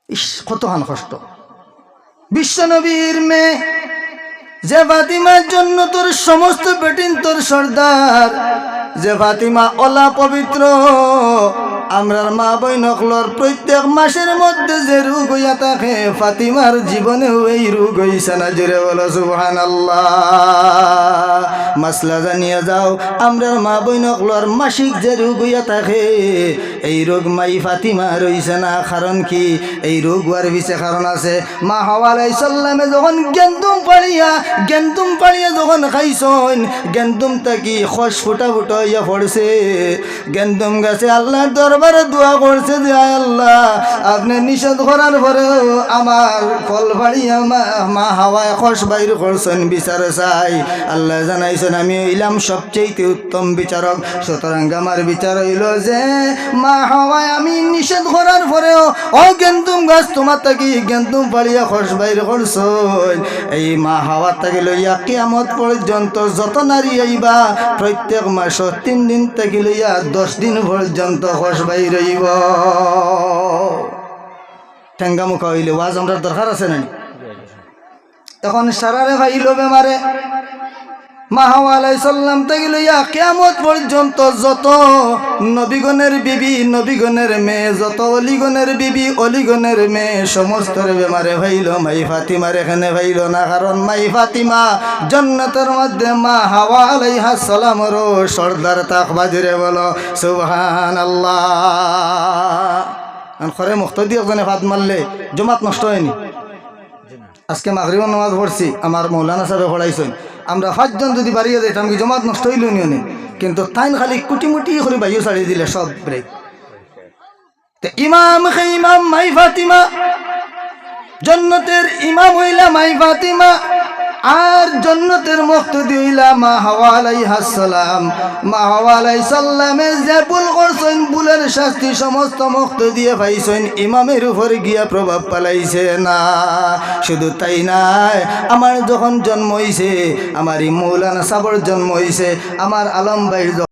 ইস কতখান কষ্ট। বিশ্বনবীর মেয়ে যে ফাতিমার জন্য তোর সমস্ত বেটিন তোর সর্দার, যে ফাতিমা ওলা পবিত্র, আমরার মা বইনকলর প্রত্যেক মাসের মধ্যে যে রোগ হইয়া থাকে ফাতিমার জীবনেও এই রোগ হইছে না। জোরে বলো সুবহানাল্লাহ। মাসলা জানিয়ে যাও, আমরার মা বইনকলর মাসিক যে রোগ হইয়া থাকে এই রোগ মাই ফাতিমা রইছে না। কারণ কি? এই রোগ হওয়ার পিছে কারণ আছে। মা হাওয়া আলাইহিস সালামে যখন গেন্দুম পাড়িয়া যখন খাইছন, গেন্দুম থাকি খস ফুটা ফুটা হইয়া পড়ছে। গেন্দুম গাছে আল্লাহর দরবারে দোয়া করছে যে আয় আল্লাহ, আপনি নিষেধ করার পরেও আমার ফল পাড়িয়া মা হাওয়ায় খস বাইর করছেন, বিচার চাই। আল্লাহ জানাইছেন আমি হইলাম সবচেয়ে উত্তম বিচারক। সুতরাং আমার বিচার হইল যে মা হাওয়ায় আমি নিষেধ করার পরেও ও গেন্দুম গাছ তোমার থাকি গেন্দুম পাড়িয়া খস বাইর করছেন। এই মা হাওয়ার থাকি লইয়া কিয়ামত পর্যন্ত যত নারী আইবা প্রত্যেক মাস 3 দিন থেকে লইয়া 10 দিন পর্যন্ত খস বাইর হইব। ঠেঙ্গা মুখা হইলে ওয়াজ আমরা দরকার আছে না? এখন সারারে ভাইল বেমারে মা হাওয়া আলাইহিস সালাম থেকে লইয়া কিয়ামত পর্যন্ত যত নবীগণের বিবি নবীগণের মেয়ে, যত অলিগণের বিবি অলিগণের মেয়ে সমস্তরে বেমারে ভাইল, মাই ফাতিমার এখানে ভাইল না। কারণ মাই ফাতিমা জান্নাতের মধ্যে মা হাওয়া আলাইহিস সালামেরও সর্দার তাকবা। জোরে বলো সুবহানাল্লাহ। খরে মুক্তদি একজনে ভাত মারলে জমাত নষ্ট হয়নি। আজকে মাগরিবের নামাজ পড়ছি, আমার মৌলানা সাহেব পড়াইছেন, আমরা 5 জন যদি বাড়িয়ে যাইতাম কি জমাত নষ্ট হইল নিয়নে। কিন্তু তাইন খালি কুটিমুটি করে বাইও ছাড়িয়ে দিলে সব ব্রেক। ইমাম মাই ফাতিমা, জান্নাতের ইমাম হইলা মাই ফাতিমা, আর জান্নাতের মুক্তদি হইলা মা হাওয়া আলাইহিস সালাম। মা হাওয়া আলাইহিস সালামে যে ভুল করছেন ভুলের শাস্তি সমস্ত মুক্তদিয়ে পাইছেন, ইমামের উপর গিয়া প্রভাব পালাইছে না। শুধু তাই নাই, আমার যখন জন্ম হইছে, আমার এই মৌলানা সাবর জন্ম হইছে, আমার আলম ভাইয়ের